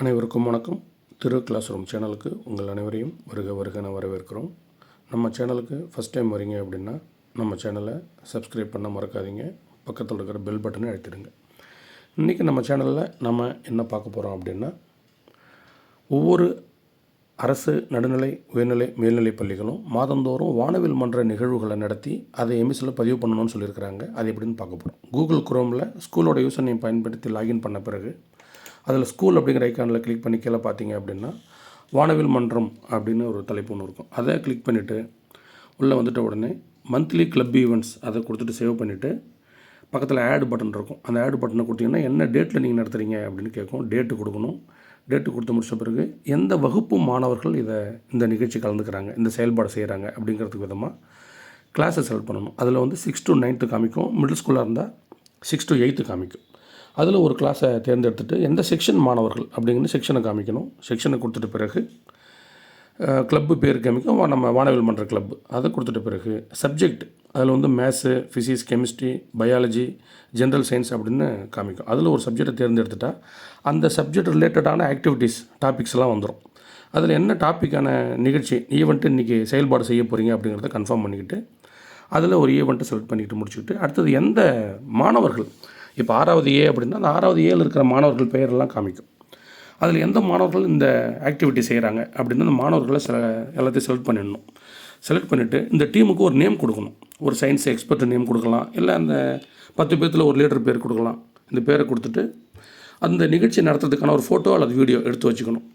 அனைவருக்கும் வணக்கம். திரு class room சேனலுக்கு உங்கள் அனைவரையும் வருக வருகன வரவேற்கிறோம். நம்ம சேனலுக்கு ஃபஸ்ட் டைம் வரீங்க அப்படின்னா நம்ம சேனலை சப்ஸ்கிரைப் பண்ண மறக்காதீங்க. பக்கத்தில் இருக்கிற பெல் பட்டனை அழுத்திடுங்க. இன்றைக்கி நம்ம சேனலில் நம்ம என்ன பார்க்க போகிறோம் அப்படின்னா, ஒவ்வொரு அரசு நடுநிலை, உயர்நிலை, மேல்நிலை பள்ளிகளும் மாதந்தோறும் வானவில் மன்ற நிகழ்வுகளை நடத்தி அதை எம்எஸ்சில் பதிவு பண்ணணும்னு சொல்லியிருக்கிறாங்க. அது எப்படின்னு பார்க்க போகிறோம். கூகுள் குரோமில் ஸ்கூலோட யூசர் நேம் பயன்படுத்தி லாகின் பண்ண பிறகு அதில் ஸ்கூல் அப்படிங்கிற ஐக்கானில் கிளிக் பண்ணி கீழே பார்த்தீங்க அப்படின்னா வானவில் மன்றம் அப்படின்னு ஒரு தலைப்பு ஒன்று இருக்கும். அதை கிளிக் பண்ணிவிட்டு உள்ளே வந்துட்ட உடனே மந்த்லி கிளப் ஈவெண்ட்ஸ் அதை கொடுத்துட்டு சேவ் பண்ணிவிட்டு பக்கத்தில் ஆட் பட்டன் இருக்கும். அந்த ஆட் பட்டனை கொடுத்தீங்கன்னா என்ன டேட்டில் நீங்கள் நடத்துகிறீங்க அப்படின்னு கேட்கும். டேட்டு கொடுக்கணும். டேட்டு கொடுத்து முடிச்ச பிறகு எந்த வகுப்பு மாணவர்கள் இந்த நிகழ்ச்சி கலந்துக்கிறாங்க, இந்த செயல்பாடு செய்கிறாங்க அப்படிங்கிறதுக்கு விதமாக கிளாஸை செலக்ட் பண்ணணும். அதில் வந்து 6 to 9 காமிக்கும். மிடில் ஸ்கூலாக இருந்தால் 6 to 8 காமிக்கும். அதில் ஒரு கிளாஸை தேர்ந்தெடுத்துட்டு எந்த செக்ஷன் மாணவர்கள் அப்படிங்கிற செக்ஷனை காமிக்கணும். செக்ஷனை கொடுத்துட்ட பிறகு கிளப்பு பேர் காமிக்கும். நம்ம வானவில் மன்ற கிளப்பு அதை கொடுத்துட்ட பிறகு சப்ஜெக்ட் அதில் வந்து maths, physics, chemistry, biology, general science அப்படின்னு காமிக்கும். அதில் ஒரு சப்ஜெக்டை தேர்ந்தெடுத்துட்டால் அந்த சப்ஜெக்ட் ரிலேட்டடான ஆக்டிவிட்டீஸ் டாபிக்ஸ்லாம் வந்துடும். அதில் என்ன டாப்பிக்கான நிகழ்ச்சி ஈவெண்ட்டு இன்றைக்கி செயல்பாடு செய்ய போகிறீங்க அப்படிங்கிறத கன்ஃபார்ம் பண்ணிக்கிட்டு அதில் ஒரு ஈவெண்ட்டை செலக்ட் பண்ணிக்கிட்டு முடிச்சுக்கிட்டு அடுத்தது எந்த மாணவர்கள், இப்போ 6வது ஏ அப்படின்னா அந்த 6வது ஏல இருக்கிற மாணவர்கள் பெயரெல்லாம் காமிக்கும். அதில் எந்த மாணவர்கள் இந்த ஆக்டிவிட்டி செய்கிறாங்க அப்படின்னு அந்த மாணவர்களை எல்லாத்தையும் செலக்ட் பண்ணிடணும். செலக்ட் பண்ணிவிட்டு இந்த டீமுக்கு ஒரு நேம் கொடுக்கணும். ஒரு சயின்ஸ் எக்ஸ்பர்ட் நேம் கொடுக்கலாம், இல்லை அந்த 10 பேர்த்தில் ஒரு லீடர் பேர் கொடுக்கலாம். இந்த பேரை கொடுத்துட்டு அந்த நிகழ்ச்சி நடத்துறதுக்கான ஒரு ஃபோட்டோ அல்லது வீடியோ எடுத்து வச்சுக்கணும்.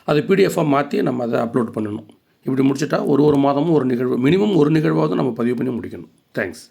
அது பிடிஎஃபாக மாற்றி நம்ம அதை அப்லோட் பண்ணணும். இப்படி முடிச்சுட்டா ஒரு மாதமும் ஒரு நிகழ்வு, மினிமம் ஒரு நிகழ்வாவது நம்ம பதிவு பண்ணி முடிக்கணும். தேங்க்ஸ்.